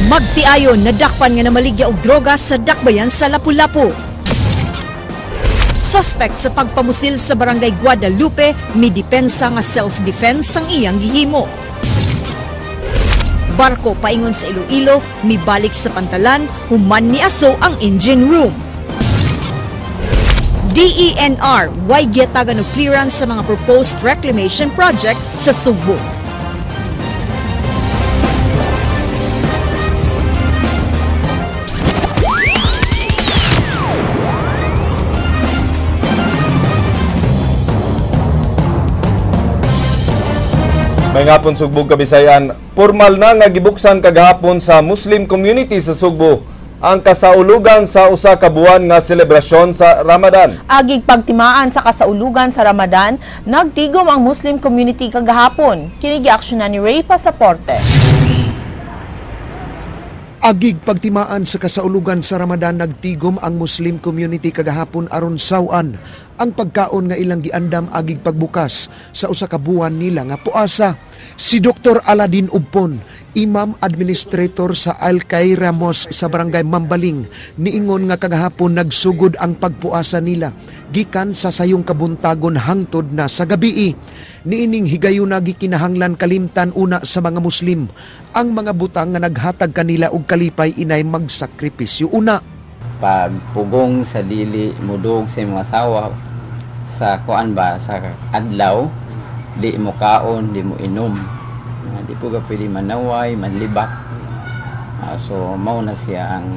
Magtiayon nadakpan nga namaligya og droga sa dakbayan sa Lapu-Lapu. Suspect sa pagpamusil sa barangay Guadalupe, midepensa nga self-defense ang iyang gihimo. Barko paingon sa Iloilo, mibalik sa pantalan, human ni aso ang engine room. DENR, way giyatagan og clearance sa mga proposed reclamation project sa Subo. May ngapon Sugbog Kabisayan, formal na nga gibuksan kagahapon sa Muslim community sa Sugbo ang kasaulugan sa usa ka buwan nga selebrasyon sa Ramadan. Agig pagtimaan sa kasaulugan sa Ramadan, nagtigom ang Muslim community kagahapon. Kini giaksyonan ni Ray Pasaporte. Agig pagtimaan sa kasaulugan sa Ramadan, nagtigom ang Muslim community kagahapon aron sawan ang pagkaon nga ilang giandam agig pagbukas sa usa ka buwan nila nga puasa. Si Dr. Aladin Ubpon, Imam Administrator sa Al-Khaira Mosque sa Barangay Mambaling, niingon nga kagahapon nagsugod ang pagpuasa nila gikan sa sayong kabuntagon hangtod na sa gabii. Niining higayon na gikinahanglan kalimtan una sa mga Muslim ang mga butang nga naghatag kanila og kalipay inay magsakripisyo una. Pagpugong sa dili mudog sa mga asawa sa kuan ba sa adlaw, di mo kaon, di mo inom, di po ka pwede manaway, manlibak. So mao na siya ang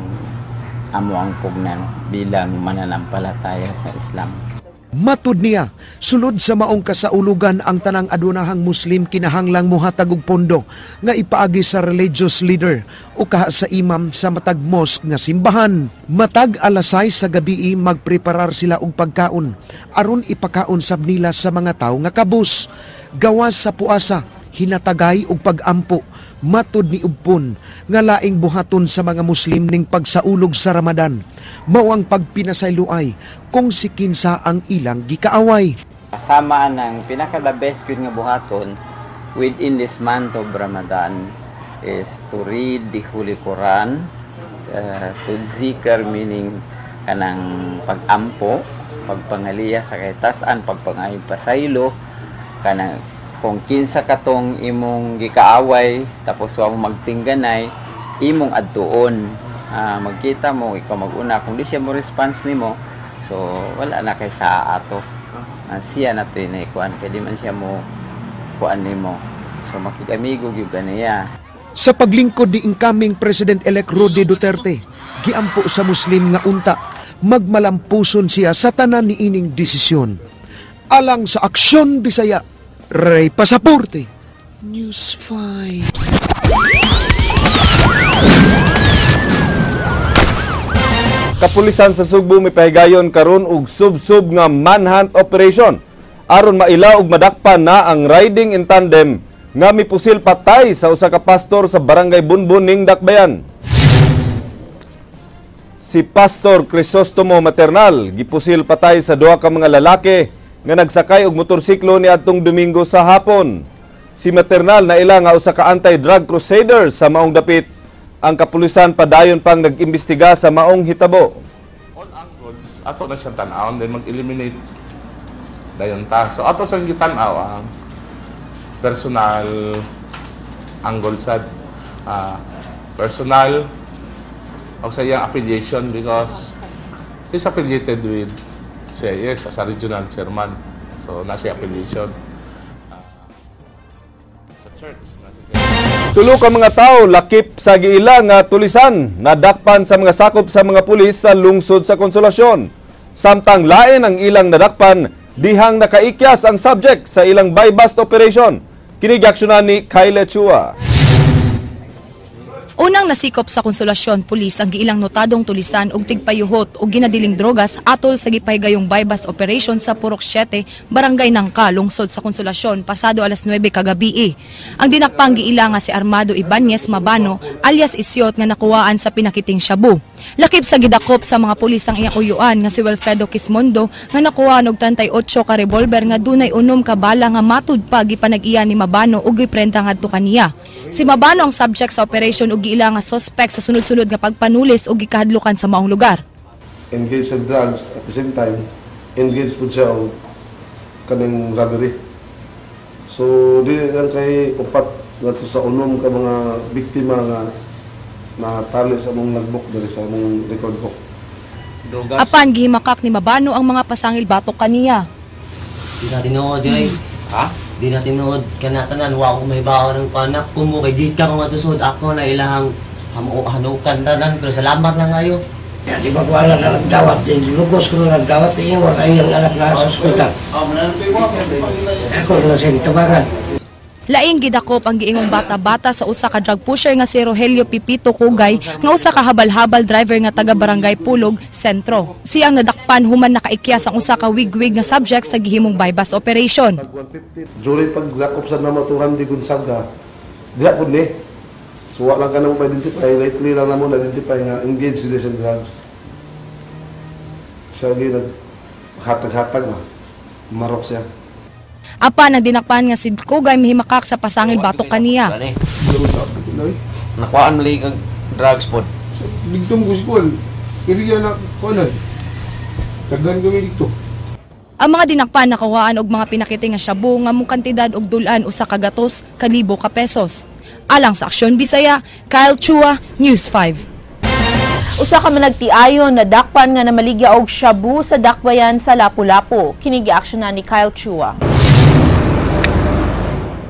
amo ang pugnan bilang mananampalataya sa Islam. Matud niya, sulod sa maong kasaulugan ang tanang adunahang Muslim kinahanglang muhatag og pondo nga ipaagi sa religious leader o kaha sa imam sa matag mosque nga simbahan. Matag alasay sa gabii magpreparar sila og pagkaon aron ipakaon sab nila sa mga tawo nga kabus. Gawas sa puasa, hinatagay og pagampo. Matud ni Ubpon nga laing buhaton sa mga Muslim ning pagsaulog sa Ramadan mao ang pagpinasayloay kung si kinsa ang ilang gikaaway. Kasama ng pinaka-the best good nga buhaton within this month of Ramadan is to read the Holy Quran, to zikr meaning kanang pagampo, pagpangaliya sa kahitasan, pagpangayo pasaylo, kanang kung kinsa katong imong gikaaway tapos wa mo magtingganay, imong adtuon. Magkita mo, ikaw maguna. Kung di siya mo response nimo, so wala na kay sa ato. Siya na ito yun kuan, kaya di man siya mo kuan nimo. So makikamigo yung ganiya. Sa paglingkod ni incoming President-elect Rodney Duterte, giampo sa Muslim nga unta, magmalampuson siya sa tanan ni ining desisyon. Alang sa Aksyon Bisaya, Ray Pasaporte, News 5. Kapulisan sa Sugbo may pahigayon karon og sub-sub nga manhunt operation aron maila og madakpan na ang riding in tandem nga mipusil patay sa usa ka pastor sa Barangay Bunbun ning Dakbayan. Si Pastor Crisostomo Maternal gipusil patay sa duha ka mga lalaki nga nagsakay og motorsiklo niadtong Domingo sa hapon. Si Maternal na ila nga usa ka anti-drug crusader sa maong dapit. Ang kapulisan padayon pang nag-imbestiga sa maong hitabo. All angles, ato na siyang tan-aw, then mag-eliminate dayon ta. So ato sa gitanaw ang personal angle sad. Personal o sa iyang affiliation because he's affiliated with CIS as a regional chairman. So na siya affiliation sa church. Tulo ka mga tao lakip sa giila nga tulisan nadakpan sa mga sakop sa mga pulis sa lungsod sa Konsolasyon. Samtang lain ang ilang nadakpan dihang nakaikyas ang subject sa ilang buy-bust operation. Kinigaksyonan ni Kyle Chua. Unang nasikop sa Konsolasyon Pulis ang giilang notadong tulisan og tigpayuhot og ginadiling drogas atol sa gipahigayong buy-bust operation sa Purok 7, Barangay Nangka, lungsod sa Konsolasyon pasado alas 9 kagabi. Ang dinakpang giila nga si Armando Ibanez Mabano alias Isyot nga nakuwaan sa pinakiting shabu. Lakip sa gidakop sa mga pulis ang iyang uyuan nga si Wilfredo Quismondo nga nakuwaan og 38 ka revolver nga dunay 6 ka bala nga matud pa gipanag-iya ni Mabano ug giprenta ngadto kaniya. Si Mabano ang subject sa operation ug giila nga suspect sa sunod-sunod nga pagpanulis o gikahadlukan sa maong lugar. Engage sa drugs at the same time, engage po siya o kaning robbery. So, di lang kay upat nga to sa unom ka mga biktima nga natali sa mong nagbuk diri sa mong record book. Apan gihimakak ni Mabano ang mga pasangil batok kaniya. Di natin nood, Jay. Ha? Di natin nood. Kanatanan, wako may bawa ng panak ko mo. Kay di ka kung matusod. Ako na ilahang hanukan tanan. Pero salamat lang ngayon. Di ba ko alam na nagdawat? Lugos ko na nagdawat. Iyan, wala yung anak na sa hospital. Ako na siya itabaran. Laing gidakop ang giingong bata-bata sa usa ka drug pusher nga si Rogelio Pipito Kugay nga usa ka habal-habal driver nga taga Barangay Pulog, Sentro. Siyang nadakpan human nakaikyas ang usa ka wig-wig nga subject sa gihimong bypass operation. During pagdakop sa namaturan di Gonzaga, diha po ni. Suwa lang ka na mo ma-identify, lightly lang na mo na-identify nga engaged sila sa drugs. Siya hatag-hatag na. Marok siya. Apan ang dinakpan nga si Kugay mihimakak sa pasangil batok kaniya. Nakuhaan mali kag drugs pod. Digtom ko school. Kiriya na kuanan. Daghan kami dito. Ang mga dinakpan nakawaan og mga pinakita nga shabu nga mong kantidad og dulan usa ka gatos ka libo ka pesos. Alang sa Aksyon Bisaya, Kyle Chua, News 5. Usa ka managtiayon na dakpan nga namaligya og shabu sa dakbayan sa Lapu-Lapu. Kini gi-aksyonan ni Kyle Chua.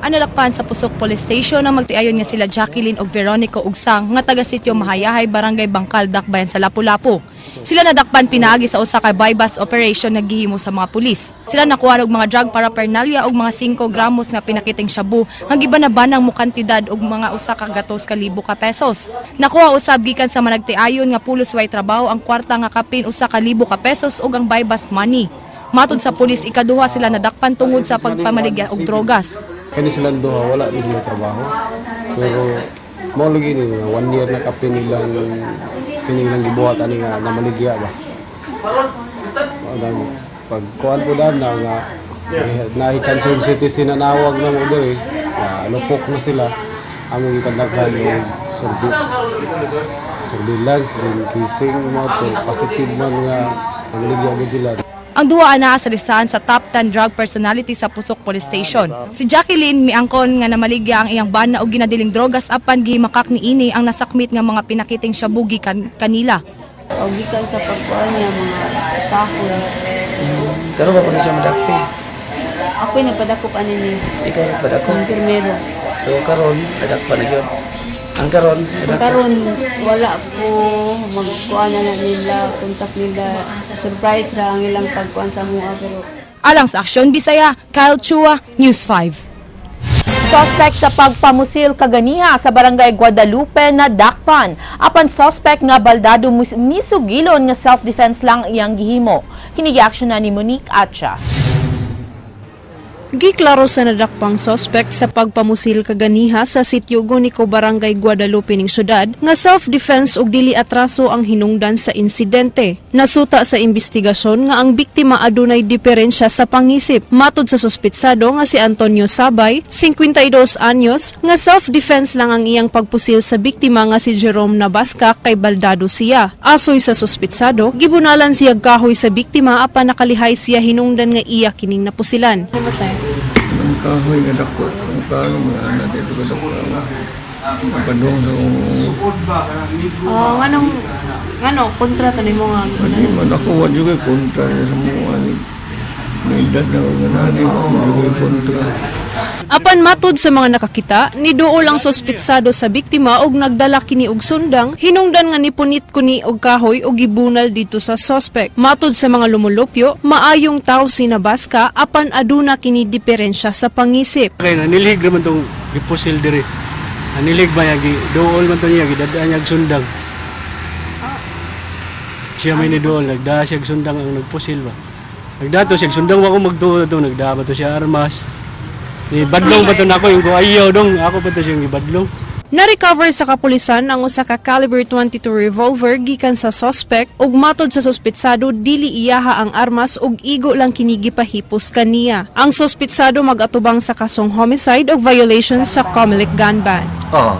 Analakpan sa Pusok Police Station ang magtiayon nga sila Jacqueline ug Veronica Ugsang nga taga sitio Mahayahay, Barangay Bangkal, Dakbayan sa Lapu-Lapu. Sila nadakpan pinaagi sa usa ka bypass operation nga gihimo sa mga pulis. Sila nakuha og mga drug paraphernalia og mga 5 gramos nga pinakiting shabu nga gibanabanang mo kantidad og mga usa ka gatos ka libo ka pesos. Nakuha usab gikan sa managtiayon nga pulos way trabaho ang kwarta nga kapin usa ka libo ka pesos ug ang bypass money. Matod sa pulis, ikaduha sila nadakpan tungod sa pagpamaligya og drogas. Kani silang duha, wala din sila trabaho. Pero, mo lagi ni 1 year na kapin nilang gibuhat ani nga namaligya ba. Pagkuan po na nga nahi-cancel citizen na nawag na mo diri, lupok na sila. Among gikandaghan ng surveillance din kissing mo to positive man nga namaligya gyud sila. Ang duwa na sa listahan sa top 10 drug personality sa Pusok Police Station. Si Jacqueline miangkon nga namaligya ang iyang bana og ginadiling drogas apan gihimakak niini ang nasakmit nga mga pinakiting shabugi kanila. Og gikan sa pagkuan niya mga sahon. Pero ba ko siya madakpi? Ako'y nagpadakop ani ni. Ikaw nagpadakop? Pirmero. So karon nadakpa na gyud. Ang karon wala ko magkuan na nila, contact nila. Surprise ra ang ilang pagkuan sa mga pero Alang sa Aksyon Bisaya, Kyle Chua, News 5. Suspect sa pagpamusil kaganiha sa Barangay Guadalupe na dakpan. Apan suspect nga baldado misugilon nga self-defense lang iyang gihimo. Kini gi-aksyonan ni Monique Atcha. Giklaro sa nadakpang suspect sa pagpamusil kaganiha sa sitio Gunico, Barangay Guadalupe ning syudad nga self-defense ug dili atraso ang hinungdan sa insidente. Nasuta sa investigasyon nga ang biktima adunay diferensya sa pangisip. Matod sa suspitsado nga si Antonio Sabay, 52 anyos, nga self-defense lang ang iyang pagpusil sa biktima nga si Jerome Nabasca kay baldado siya. Asoy sa suspitsado, gibunalan siya kahoy sa biktima apan nakalihay siya hinungdan nga iya kining napusilan. Ang kahoy nga dako, ang kahoy mga anak dito ko sa padong sa Ngano kontra to nimo nga? Hindi man ako wa juga kontra sa mga ni. May edad na ako ganani, wa juga kontra. Apan matod sa mga nakakita, niduol ang suspitsado sa biktima og nagdala kini og sundang, hinungdan nga nipunit kuni og kahoy og gibunal dito sa suspect. Matod sa mga lumulupyo, maayong tao si Nabasca apan aduna kini diferensya sa pangisip. Kay nanilig naman tong gipusil diri. Nanilig ba yagi duol man to niya gidadaan niya sundang. Siya may niduol nagdaa siya sundang ang nagpusil ba. Nagdato siya sundang wa ko magtuo to nagdaa ba to siya armas. Ibadlong ba ito na ako yung ayaw dong ako pa ito siyang ibadlong. Na-recover sa kapulisan ang usa ka caliber 22 revolver gikan sa suspect ug matod sa suspitsado dili iyaha ang armas ug igo lang kini gipahipos kaniya. Ang suspitsado mag-atubang sa kasong homicide ug violation sa Comelec gun ban.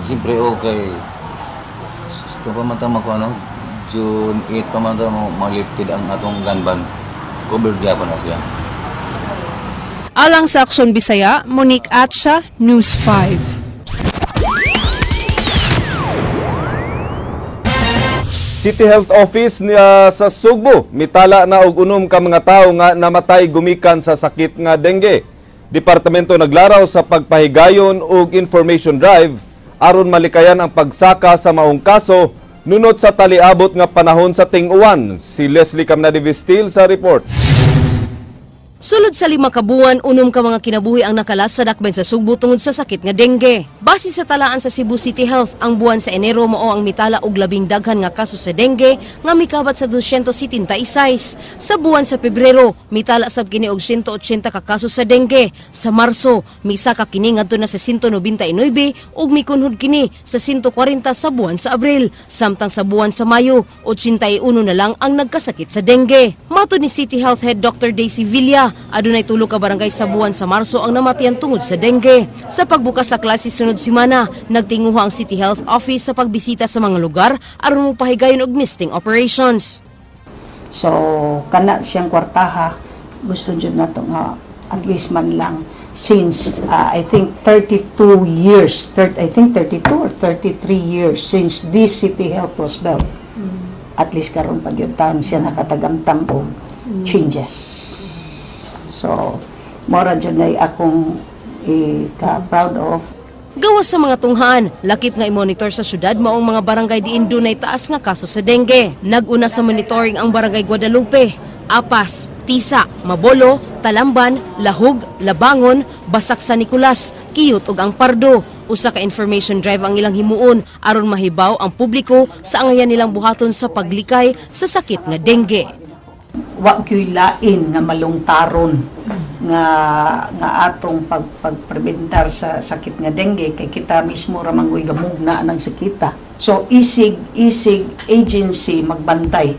Siyempre okay. Kung pamantang June 8 pamantang malifted ang atong gun ban, covered gyapon na siya. Alang sa Aksyon Bisaya, Monique Atcha, News 5. City Health Office niya sa Sugbo mitala na og unom ka mga tawo nga namatay gumikan sa sakit nga dengue. Departamento naglaraw sa pagpahigayon og information drive aron malikayan ang pagsaka sa maong kaso nunot sa taliabot nga panahon sa ting-uwan. Si Leslie Camnadivistil sa report. Sulod sa 5 kabuan, unom ka mga kinabuhi ang nakalas sa dakbayn sa Sugbo tungod sa sakit nga dengue. Base sa talaan sa Cebu City Health, ang buwan sa Enero mao ang mitala og labing daghan nga kaso sa dengue nga mikabat sa 276. Sa buwan sa Pebrero, mitala sab kini og 180 ka kaso sa dengue. Sa Marso, misa ka kini ngadto na sa 199 ug mikunhod kini sa 140 sa buwan sa Abril. Samtang sa buwan sa Mayo, 81 na lang ang nagkasakit sa dengue. Matud ni City Health Head Dr. Daisy Villa, adunay 3 ka barangay sa buwan sa Marso ang namatayan tungod sa dengue. Sa pagbukas sa klase sunod simana, nagtinguha ang City Health Office sa pagbisita sa mga lugar aron mopahigayon og misting operations. So kana siyang kwartaha, gusto jud nato nga at least man lang since I think 32 years, I think 32 or 33 years since this City Health was built. At least karon pa gyud taon siya nakatagamtam og changes. So, mora dyan ay akong proud of. Gawas sa mga tunghaan, lakip nga i-monitor sa syudad maong mga barangay diin dunay taas nga kaso sa dengue. Naguna sa monitoring ang barangay Guadalupe, Apas, Tisa, Mabolo, Talamban, Lahug, Labangon, Basak San Nicolas, Kiyot ug ang Pardo. Usa ka information drive ang ilang himuon aron mahibaw ang publiko sa angayan nilang buhaton sa paglikay sa sakit nga dengue. Wa gyud lain nga malungtaron nga atong pagprebentar sa sakit nga dengue kay kita mismo ra manggoy gamugna ng sakita. So isig agency magbantay,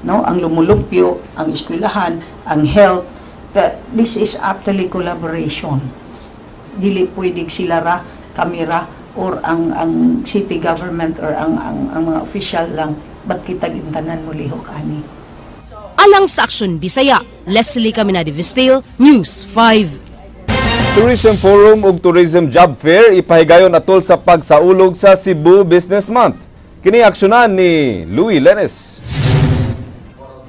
no, ang lumulupyo, ang eskwelahan, ang health. This is actually collaboration. Dili pwedeng sila ra kamera or ang city government or ang mga official lang ba't kita gintanan mo lihok ani. Alang sa Aksyon Bisaya, Leslie Camnadivistil, News 5. Tourism Forum ug Tourism Job Fair ipahigayon atol sa pagsaulog sa Cebu Business Month. Kini aksyonan ni Louie Lenes.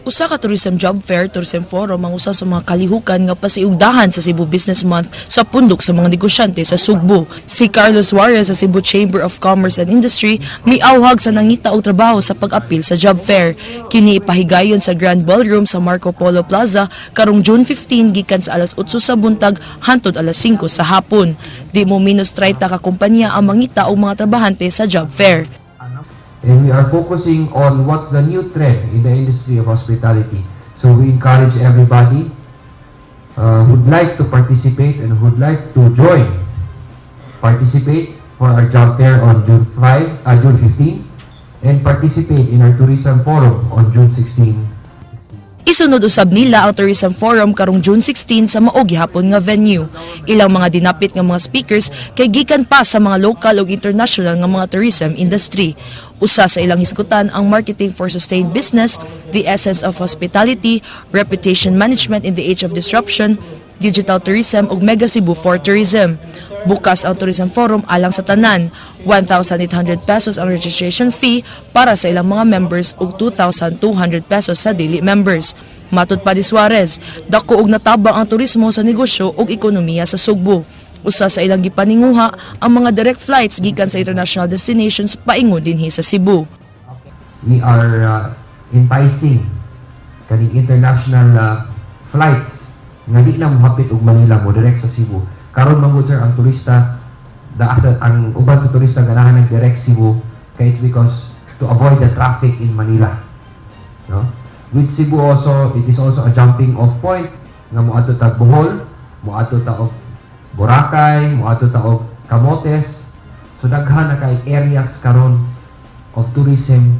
Usa ka Tourism Job Fair, Tourism Forum ang usa sa mga kalihukan nga pasiugdahan sa Cebu Business Month sa pundok sa mga negosyante sa Sugbo. Si Carlos Suarez sa Cebu Chamber of Commerce and Industry miauhag sa nangita og trabaho sa pag-apil sa job fair. Kini ipahigayon sa Grand Ballroom sa Marco Polo Plaza karong June 15 gikan sa alas 8 sa buntag hangtod alas 5 sa hapon. Di mo minus 30 ka kompanya ang mangita og mga trabahante sa job fair. And we are focusing on what's the new trend in the industry of hospitality. So we encourage everybody who'd like to participate and who'd like to participate for our job fair on June 15, and participate in our tourism forum on June 16. Isunod usab nila ang Tourism Forum karong June 16 sa mao gihapon nga venue. Ilang mga dinapit nga mga speakers kay gikan pa sa mga local ug international nga mga tourism industry. Usa sa ilang hisgutan ang Marketing for Sustained Business, The Essence of Hospitality, Reputation Management in the Age of Disruption, Digital Tourism ug Mega Cebu for Tourism. Bukas ang Tourism Forum alang sa tanan. 1,800 pesos ang registration fee para sa ilang mga members ug 2,200 pesos sa daily members. Matud pa ni Suarez, dako og natabang ang turismo sa negosyo ug ekonomiya sa Sugbo. Usa sa ilang gipaninguha ang mga direct flights gikan sa international destinations paingon dinhi sa Cebu. We are enticing kaning international flights nga di na mohapit og Manila mo direct sa Cebu. Karon mangud sir ang turista, ang uban sa turista ganahan ng direct Cebu kay it's because to avoid the traffic in Manila. No? With Cebu also, it is also a jumping off point nga moadto ta Bohol, moadto ta og Boracay, moadto ta og Camotes. So daghan na kay areas karon of tourism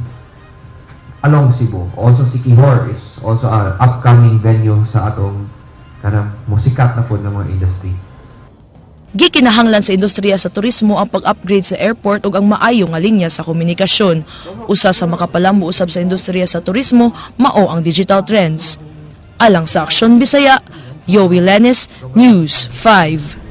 along Cebu. Also Siquijor is also an upcoming venue sa atong kanang musikat na pod ng mga industry. Gikinahanglan sa industriya sa turismo ang pag-upgrade sa airport ug ang maayo nga linya sa komunikasyon. Usa sa makapalambo usab sa industriya sa turismo mao ang digital trends. Alang sa Aksyon Bisaya, Yowie Lenis, News 5.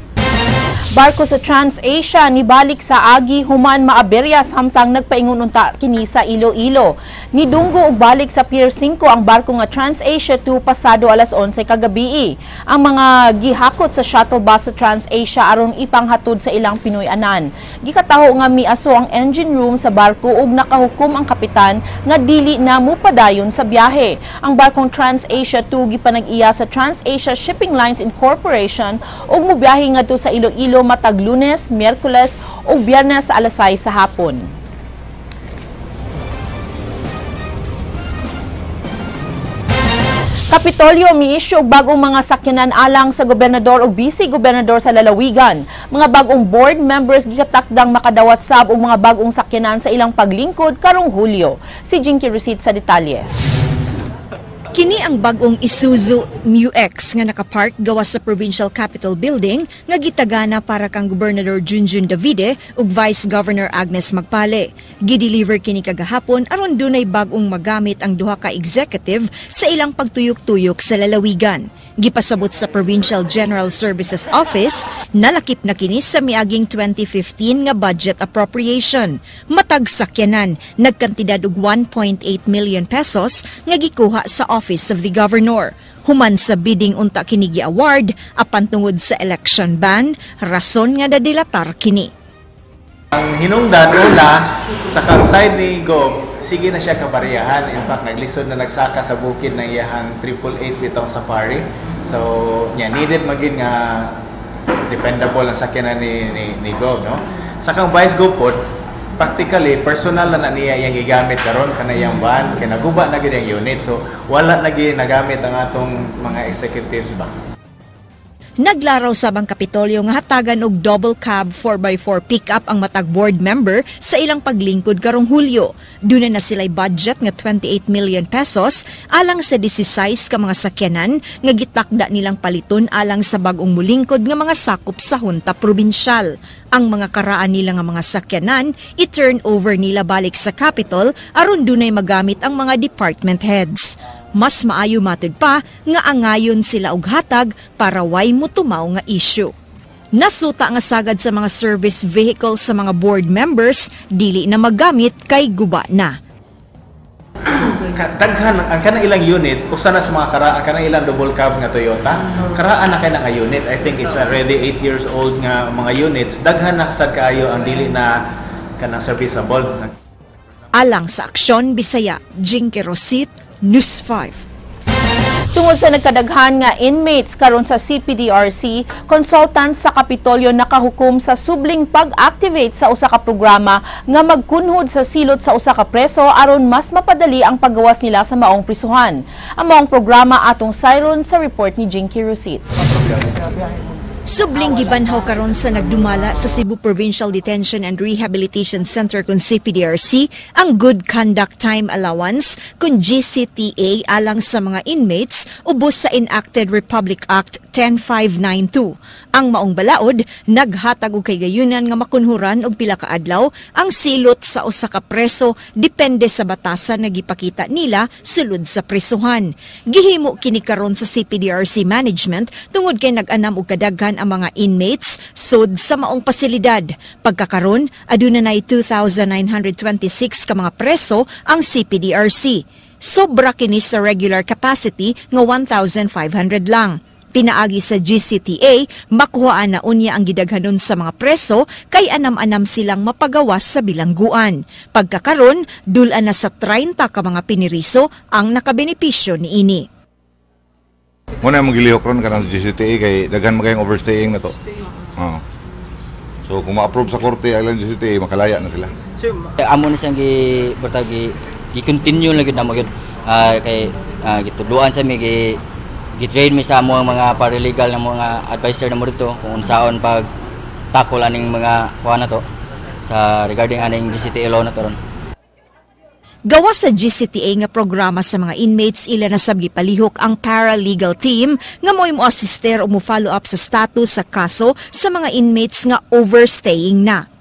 Barko sa TransAsia nibalik sa agi human maaberya samtang nagpaingon unta kini sa Iloilo. Nidunggo og balik sa Pier 5 ang barko nga TransAsia 2 pasado alas 11 kagabi. Ang mga gihakot sa shuttle bus sa TransAsia aron ipanghatod sa ilang Pinoy-anan. Gikataho nga miaso ang engine room sa barko ug nakahukom ang kapitan nga dili na mupadayon sa biyahe. Ang barkong TransAsia 2 gipanag-iya sa TransAsia Shipping Lines Incorporation ug mobiyahe ngadto sa Iloilo matag Lunes, Miyerkules ug Biyernes sa alas 6 sa hapon. Kapitolyo miisyu og bagong mga sakyanan alang sa gobernador ug vice-gobernador sa lalawigan. Mga bagong board members gikatakdang makadawat sab og mga bagong sakyanan sa ilang paglingkod karong Hulyo. Si Jinky Receipt sa detalye. Kini ang bagong Isuzu MU-X nga nakapark gawas sa Provincial Capitol Building nga gitagana para kang Gobernador Junjun Davide ug Vice Governor Agnes Magpale. Gideliver kini kagahapon aron dunay bagong magamit ang duha ka executive sa ilang pagtuyok-tuyok sa lalawigan. Gipasabot sa Provincial General Services Office, nalakip na kini sa miaging 2015 nga budget appropriation. Matag sakyanan, nagkantidad og 1.8 million pesos nga gikuha sa Office of the Governor. Human sa bidding unta kini gi-award apan tungod sa election ban, rason nga nadilatar kini. Ang hinungdan una sa kang side ni Gob, sige na siya kabariyahan. In fact, naglisod na nagsaka sa bukid ng iyahang 888 bitong safari. So, needed maging nga dependable ang sakyanan ni Gob, no? Sa kang Vice Gob po, practically personal na niya yang gigamit karon kanayang van, kay naguba na gid ang unit. So, wala na gid nagamit ang atong mga executives ba. Naglaraw sabang Kapitolyo nga hatagan og double cab 4x4 pickup ang matag board member sa ilang paglingkod karong Hulyo. Duna na sila'y budget nga 28 million pesos alang sa 16 ka mga sakyanan nga gitakda nilang paliton alang sa bagong mulingkod nga mga sakop sa hunta probinsyal. Ang mga karaan nila nga mga sakyanan i-turn over nila balik sa Capitol aron dunay magamit ang mga department heads. Mas maayo matud pa nga angayon sila og hatag para way mutumaw nga issue. Nasuta nga sagad sa mga service vehicles sa mga board members, dili na magamit kay guba na. Daghan ang kanang ilang unit, usa na sa mga karaan kanang ilang double cab nga Toyota, karaan na kay nga unit. I think it's already 8 years old nga mga units. Daghan na sad kaayo ang dili na kanang serviceable. Alang sa Aksyon Bisaya, Jinky Receipt, News 5. Tungod sa nagkadaghan nga inmates karon sa CPDRC, consultant sa Kapitolyo nakahukom sa subling pag-activate sa usa ka programa nga magkunhod sa silot sa usa ka preso aron mas mapadali ang paggawas nila sa maong prisuhan. Ang maong programa atong sayron sa report ni Jinky Receipt. Subling gibanhaw karon sa nagdumala sa Cebu Provincial Detention and Rehabilitation Center kun CPDRC ang Good Conduct Time Allowance kun GCTA alang sa mga inmates ubos sa enacted Republic Act 10592. Ang maong balaod naghatag og kaygayunan nga makunhuran og pila ka adlaw ang silot sa usa ka preso depende sa batasan nga gipakita nila sulod sa prisuhan. Gihimo kini karon sa CPDRC management tungod kay nag-anam og kadaghan ang mga inmates sud sa maong pasilidad. Pagkakaron, aduna nay 2,926 ka mga preso ang CPDRC. Sobra kini sa regular capacity nga 1,500 lang. Pinaagi sa GCTA, makuhaan na unya ang gidaghanon sa mga preso kay anam-anam silang mapagawas sa bilangguan. Pagkakaron, dulan na sa 30 ka mga piniriso ang nakabenepisyo niini. Muna yung magilihok ron ka ng GCTA kay daghan magayang overstaying na to. So kung ma-approve sa korte ang GCTA, makalaya na sila. Amo na siyang i-continue lagi na mo yun. Kay gituluan sa mi gitrain mi sa mo mga paralegal ng mga advisor na mo dito kung unsaon pag tackle aning mga kuha na to sa regarding aning GCTA law na to ron. Gawa sa GCTA nga programa sa mga inmates, ila na sabgi palihok ang paralegal team nga mo'y mo-assister o mo-follow up sa status sa kaso sa mga inmates nga overstaying na.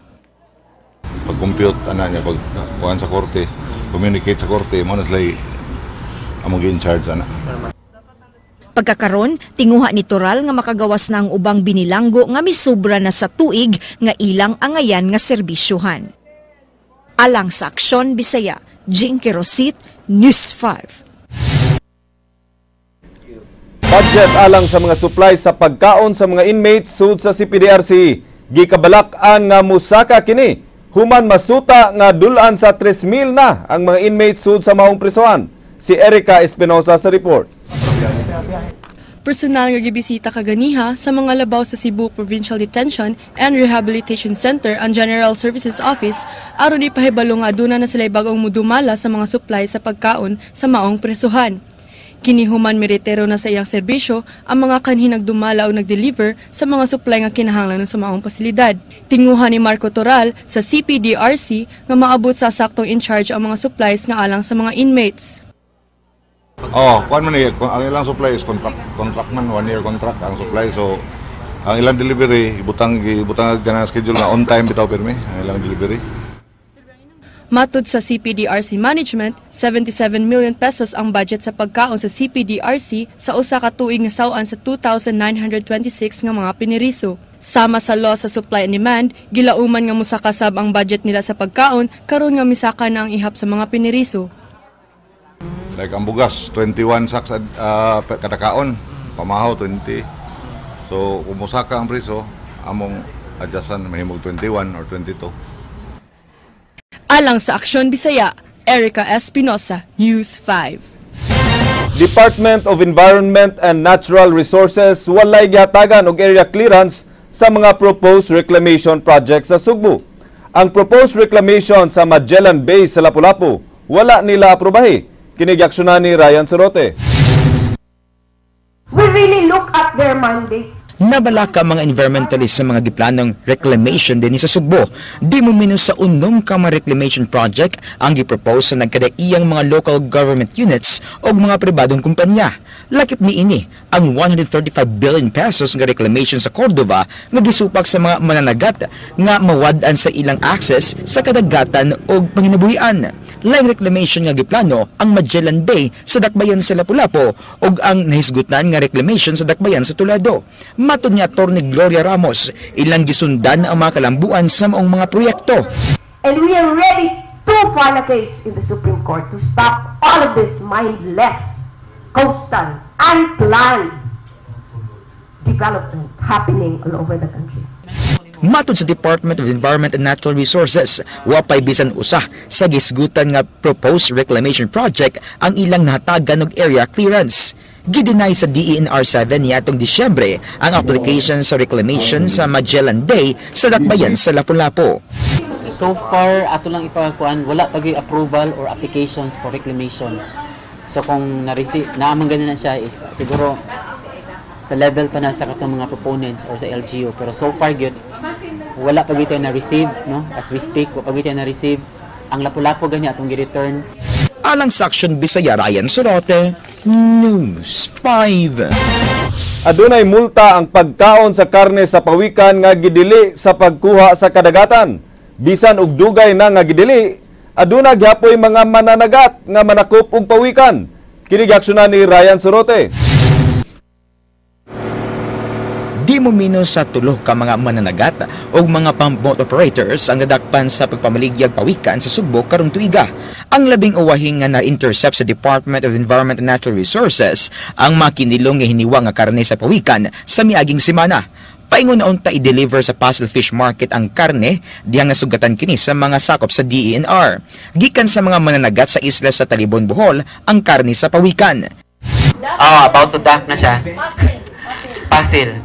Pag-compute, niya, pag-kuhan sa korte, communicate sa korte, mo na sila among in charge, Pagkakaron, tinguha ni Toral nga makagawas na ang ubang binilanggo nga misubra na sa tuig nga ilang angayan nga serbisyohan. Alang sa Aksyon, Bisaya, Jinky Rosit, News 5. Budget alang sa mga supply sa pagkaon sa mga inmates sud sa CPDRC. Gikabalak ang nga musaka kini. Human masuta nga dulan sa 3,000 na ang mga inmates sud sa maong prisohan. Si Erica Espinosa sa report. Personal nga gibisita kaganiha sa mga labaw sa Cebu Provincial Detention and Rehabilitation Center ang General Services Office aron ipahibalo nga aduna na sila bagong mudumala sa mga supply sa pagkaon sa maong presuhan. Kinihuman meritero na sa iyang serbisyo ang mga kanhi nagdumala o nag-deliver sa mga supply nga kinahanglan sa maong pasilidad. Tinguhan ni Marco Toral sa CPDRC nga maabot sa saktong in charge ang mga supplies nga alang sa mga inmates. Kuan man ang ilang supply is contract man, 1-year contract ang supply. So ang ilang delivery ibutang ganang schedule na on time bitaw pirmi ang ilang delivery. Matud sa CPDRC management, 77 million pesos ang budget sa pagkaon sa CPDRC sa usa ka tuig nga sawan sa 2,926 nga mga piniriso. Sama sa law sa supply and demand, gilauman nga musakasab ang budget nila sa pagkaon karon nga misaka na ang ihap sa mga piniriso. Like ang bugas, 21 sacks kada kaon, pamahaw 20. So kung musaka ang preso, among adjustan mahimog 21 or 22. Alang sa Aksyon Bisaya, Erica Espinosa, News 5. Department of Environment and Natural Resources walay gihatagan og area clearance sa mga proposed reclamation project sa Sugbo. Ang proposed reclamation sa Magellan Bay sa Lapu-Lapu wala nila aprobahi. Kinigaksyonan ni Ryan Sorote. We really look at their mandates. Nabala ka mga environmentalist sa mga giplanong reclamation din sa Sugbo. Di mo minus sa unom ka mga reclamation project ang gipropose sa nagkadaiyang mga local government units o mga pribadong kumpanya. Lakip ni ini ang 135 billion pesos nga reclamation sa Cordova nga gisupak sa mga mananagat nga mawad-an sa ilang access sa kadagatan o panginabuhian. Laing reclamation nga giplano ang Magellan Bay sa Dakbayan sa Lapu-Lapu o ang nahisgutan nga reclamation sa Dakbayan sa Tulado. Matod ni Atty. Gloria Ramos, ilang gisundan ang mga kalambuan sa maong mga proyekto. And we are ready to file a case in the Supreme Court to stop all of this mindless, coastal, unplanned development happening all over the country. Matod sa Department of Environment and Natural Resources, wapay bisan usa sa gisgutan nga proposed reclamation project ang ilang nahatagan og area clearance. Gidinay sa DENR 7 niadtong Disyembre ang application sa reclamation sa Magellan Bay sa Dakbayan sa Lapu-Lapu. So far, ato lang ipagakuan, wala pag approval or applications for reclamation. So kung naamang ganun na siya is siguro sa level pa na sa katong mga proponents or sa LGU. Pero so far good, wala pa tayo na-receive, no? As we speak, wala pa tayo na-receive. Ang Lapu-Lapu ganyan atong gi-return. Alang sa Aksyon Bisaya, Ryan Sorote, News 5. Adunay multa ang pagkaon sa karne sa pawikan nga gidili sa pagkuha sa kadagatan. Bisan og dugay na nga gidili, aduna gyapoy mga mananagat nga manakop og pawikan. Kinigaksyonan ni Ryan Sorote. Di mo minus sa tulo ka mga mananagat o mga pump operators ang nadakpan sa pagpamaligyag pawikan sa Sugbo karong tuiga. Ang labing uwahing nga na-intercept sa Department of Environment and Natural Resources ang makinilong nga hiniwa nga karne sa pawikan sa miaging semana. Paingon na unta i-deliver sa Pastel Fish Market ang karne dihang nasugatan kini sa mga sakop sa DENR. Gikan sa mga mananagat sa isla sa Talibon, Bohol ang karne sa pawikan. About to dock na siya. Pastel.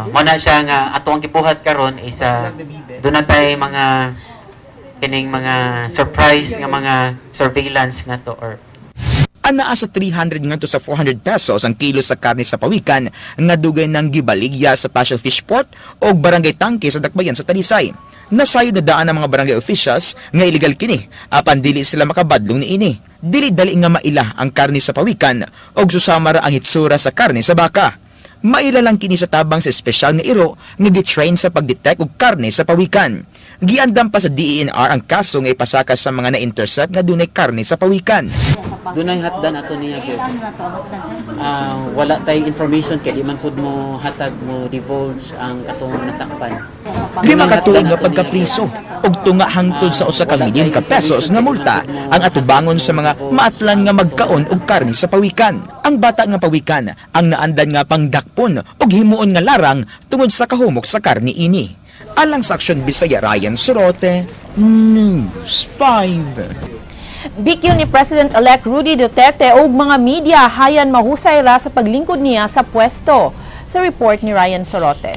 Muna siya nga ato ang gibuhat karon is doon na tayo mga kining mga surprise nga mga surveillance na to or Anaa sa 300 ngadto sa 400 pesos ang kilo sa karne sa pawikan nga dugay ng gibaligya sa Paschal Fish Port o barangay Tangke sa Dakbayan sa Talisay. Nasayod na daan ang mga barangay officials nga illegal kini apan dili sila makabadlong niini. Dili-dali nga maila ang karne sa pawikan o susamara ang hitsura sa karne sa baka. Maila lang kini sa tabang sa espesyal nga iro nga gitrain sa pagdetect og karne sa pawikan. Giandam pa sa DENR ang kaso nga ipasaka sa mga na-intercept nga dunay karne sa pawikan. Dunay hatdan ato niya gyud. Wala tay information kay di man pud mo hatag mo divulge ang katong nasakpan. Lima ka tuig nga pagkapriso ug tunga hangtod sa usa ka milyon ka pesos nga multa ang atubangon sa mga maatlan nga magkaon og karne sa pawikan. Ang bata nga pawikan ang naandan nga pangdakpon ug himuon nga larang tungod sa kahumok sa karne ini. Alang sa Aksyon Bisaya, Ryan Sorote, News 5. Bikil ni President-elect Rudy Duterte ug mga media hayan mahusay ra sa paglingkod niya sa pwesto. Sa report ni Ryan Sorote.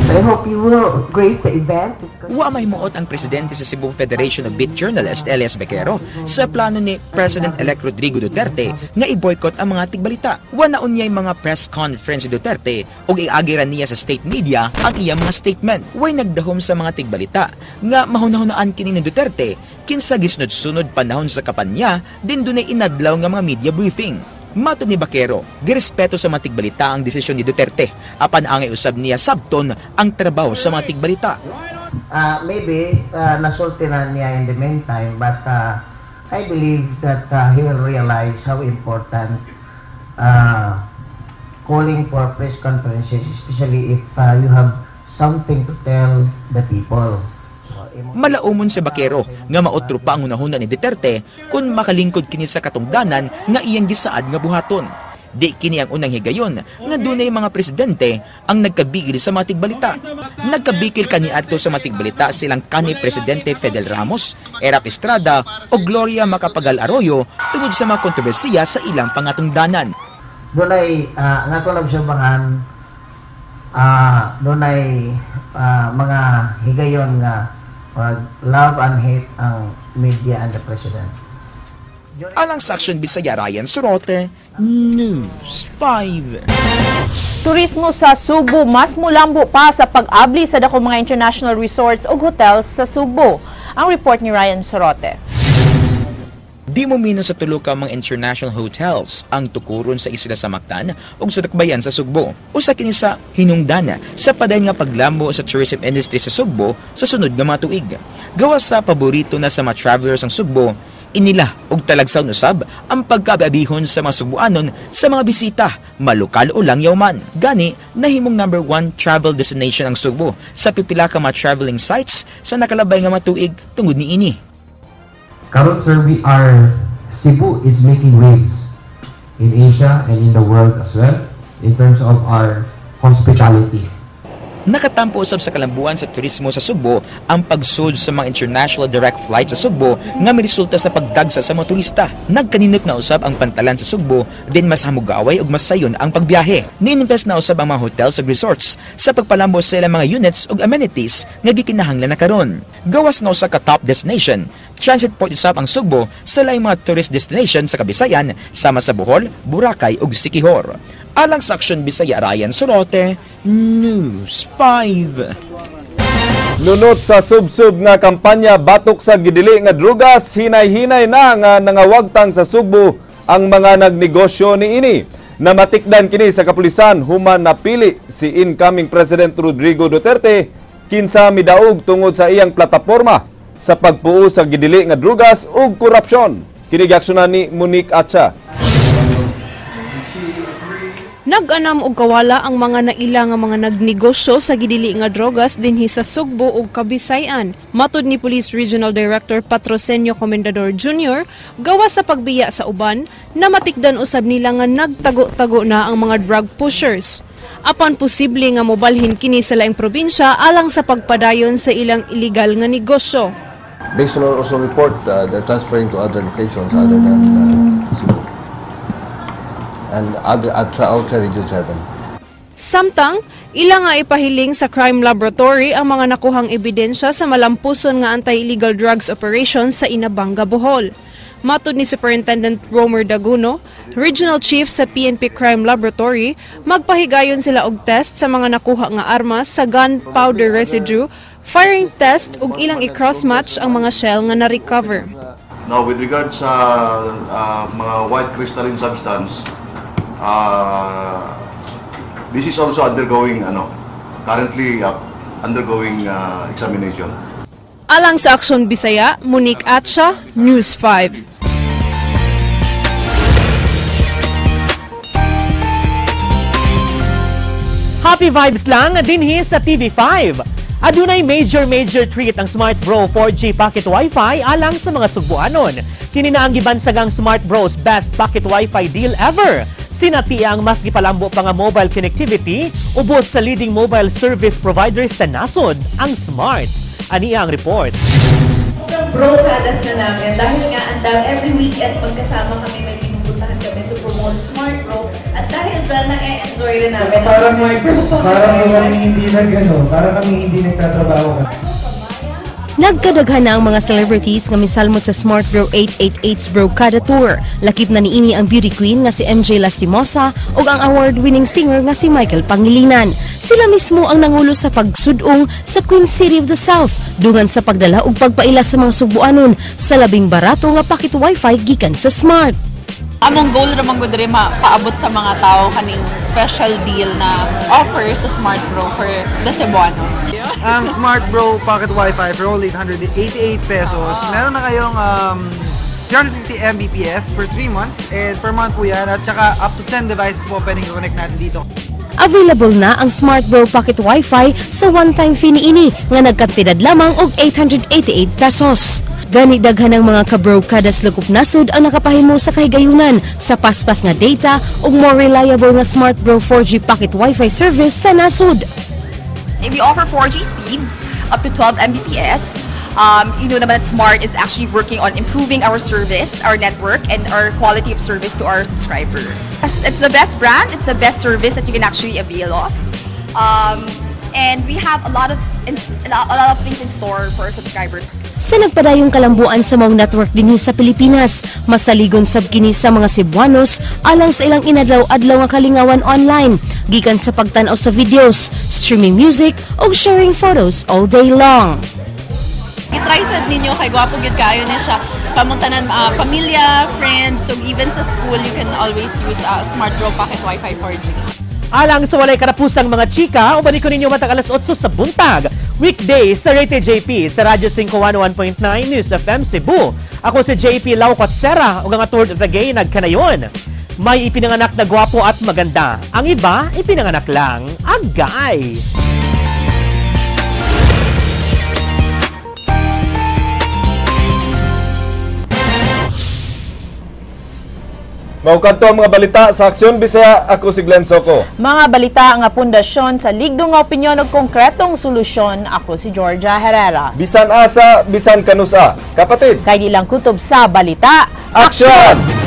I hope you will grace the event. Wa may muot ang presidente sa Cebu Federation of Beat Journalists, Elias Bequero, sa plano ni President-elect Rodrigo Duterte nga i-boycott ang mga tigbalita. Wa naon niya mga press conference ni Duterte ug iagiran niya sa state media ang iyang mga statement. Way nagdahom sa mga tigbalita nga mahunahunaan kini ni Duterte kinsa gisnod-sunod panahon sa kampanya din dunay inadlaw nga mga media briefing. Mato ni Bequero, girespeto sa mga tigbalita ang desisyon ni Duterte apan angay usab niya sabton ang trabaho sa mga tigbalita. Maybe nasulti na niya in the meantime, but I believe that he will realize how important calling for press conferences, especially if you have something to tell the people. Malaumon sa Bequero nga maotro pa ang hunahuna ni Duterte kung makalingkod kini sa katungdanan nga iyang gisaad nga buhaton. Di kini ang unang higayon nga dunay mga presidente ang nagkabigil sa mga tigbalita. Nagkabikil kaniadto sa mga tigbalita silang kanhi Presidente Fidel Ramos, Erap Estrada o Gloria Macapagal Arroyo tungod sa mga kontrobersiya sa ilang pangatungdanan. Dunay nga ko nabsabahan dunay mga higayon nga love and hate ang media and the president. Alang sa Aksyon Bisaya, Ryan Sorote, News 5. Turismo sa Subo mas mulambo pa sa pag-abli sa dakong mga international resorts o hotels sa Subo. Ang report ni Ryan Sorote. Di mo mino sa tulo ka mga international hotels ang tukuron sa isla sa Mactan o sa Dakbayan sa Sugbo. Usa kini sa hinungdan sa padayon nga paglambo sa tourism industry sa Sugbo sa sunod nga mga tuig. Gawas sa paborito na sa mga travelers ang Sugbo, inila og talagsaw usab ang pagkababihon sa mga Sugboanon sa mga bisita, malokal o lang yawman. Gani nahimong number 1 travel destination ang Sugbo sa pipila ka mga traveling sites sa nakalabay nga mga tuig tungod niini. Karon sir, Cebu is making waves in Asia and in the world as well in terms of our hospitality. Nakatampo usab sa kalambuan sa turismo sa Sugbo ang pagsud sa mga international direct flights sa Sugbo nga miresulta sa pagdagsa sa mga turista. Nagkaninot na usab ang pantalan sa Sugbo din mas hamugaway ug mas sayon ang pagbiyahe. Niinvest na usab ang mga hotels ug resorts sa pagpalambo sa ilang mga units ug amenities nga gikinahanglan na karon. Gawas nga usa ka top destination, transit port usab ang Sugbo sa laing mga tourist destination sa Kabisayan sama sa Bohol, Boracay ug Siquijor. Alang sa Aksyon Bisaya, Ryan Sorote, News 5. Lunot sa sub-sub nga kampanya batok sa gidili nga drugas, hinay-hinay na nga nangawagtang sa Sugbo ang mga nagnegosyo niini. Namatikdan kini sa kapulisan human napili si incoming President Rodrigo Duterte kinsa midaog tungod sa iyang plataporma sa pagpuo sa gidili nga drugas ug korupsyon. Kini giaksyonan ni Monique Atcha. Nag-anam og kawala ang mga naila nga mga nagnegosyo sa gidili nga drogas dinhi sa Sugbo ug Kabisayan. Matud ni Police Regional Director Patrocinio Comendador Jr., gawas sa pagbiya sa uban, namatikdan usab nila nga nagtago-tago na ang mga drug pushers. Apan posible nga mobalhin kini sa laing probinsya alang sa pagpadayon sa ilang illegal nga negosyo. Based on our also report, they're transferring to other locations other than Cebu. And outside Region 7. Samtang, ilang nga ipahiling sa crime laboratory ang mga nakuhang ebidensya sa malampuson nga anti-illegal drugs operation sa Inabanga, Bohol. Matud ni Superintendent Romer Daguno, Regional Chief sa PNP Crime Laboratory, magpahigayon sila og test sa mga nakuha nga armas sa gunpowder residue, firing test ug ilang i-cross-match ang mga shell nga na-recover. Now, with regard sa mga white crystalline substance, this is also undergoing, currently undergoing examination. Alang sa Aksyon Bisaya, Monique Atcha, News 5. Happy vibes lang dinhi sa TV5. Adunay major treat ang Smart Bro 4G Pocket Wi-Fi alang sa mga Sugbuanon. Kini na ang gibansagang Smart Bros Best Pocket Wi-Fi deal ever. Sinati ang mas gipalambo pa nga mobile connectivity ubos sa leading mobile service providers sa nasod, ang Smart. Ani ang report. Bro kadas na namin dahil nga andang every weekend magkasama kami, may pinupuntahan kami to promote Smart Bro at dahil dyan na-enjoy rin namin. Parang kami hindi parang kami hindi nagtatrabaho. Nagkadaghan na ang mga celebrities nga misalmot sa Smart Bro 888's Bro Kada Tour. Lakip na niini ang beauty queen nga si MJ Lastimosa ug ang award-winning singer nga si Michael Pangilinan. Sila mismo ang nangulo sa pagsudong sa Queen City of the South dungan sa pagdala ug pagpaila sa mga Sugbuanon sa labing barato nga packet wifi gikan sa Smart. Among goal ramang gud diri paabot sa mga tao kaning special deal na offer sa Smart Bro for the Cebuanos. Ang Smart Bro Pocket Wi-Fi for only 188 pesos. Meron na kayong 350 Mbps for 3 months and per month po yan at saka up to 10 devices po pwedeng i-connect natin dito. Available na ang Smart Bro Pocket Wi-Fi sa one-time fee niini nga nagkatidad lamang og 888 pesos. Gani daghan ang mga kabro kadas lakup nasod ang nakapahimo sa kahigayunan sa paspas nga data ug more reliable nga Smart Bro 4G Pocket Wi-Fi service sa nasod. We offer 4G speeds up to 12 Mbps. You know naman that Smart is actually working on improving our service, our network, and our quality of service to our subscribers. It's the best brand, it's the best service that you can actually avail of. And we have a lot of things in store for our subscribers. Sa nagpadayong kalambuan sa mga network dinhi sa Pilipinas, masaligon sab kini sa mga Cebuanos alang sa ilang inadlaw-adlaw nga kalingawan online, gikan sa pagtan-aw sa videos, streaming music ug sharing photos all day long. I-try sad ninyo kay gwapo gyud kaayo niya siya. Pamuntanan pamilya, friends, so even sa school you can always use Smart Bro Pocket Wi-Fi 4G. Alang sa walay karapusang mga chika, ubalik ko ninyo matag alas 8 sa buntag. Weekdays sa Rated JP sa Radyo 511.9 News FM Cebu. Ako si JP Laucot Serra ug ang Tour of the Gay nagkanayon. May ipinanganak na gwapo at maganda. Ang iba, ipinanganak lang agay. Maukanto ang mga balita sa Aksyon Bisaya, ako si Glenn Soco. Mga balita nga pundasyon sa ligdong nga opinyon ug konkretong solusyon, ako si Georgia Herrera. Bisan asa, bisan kanusa. Kapatid, kay ilang kutob sa balita, aksyon!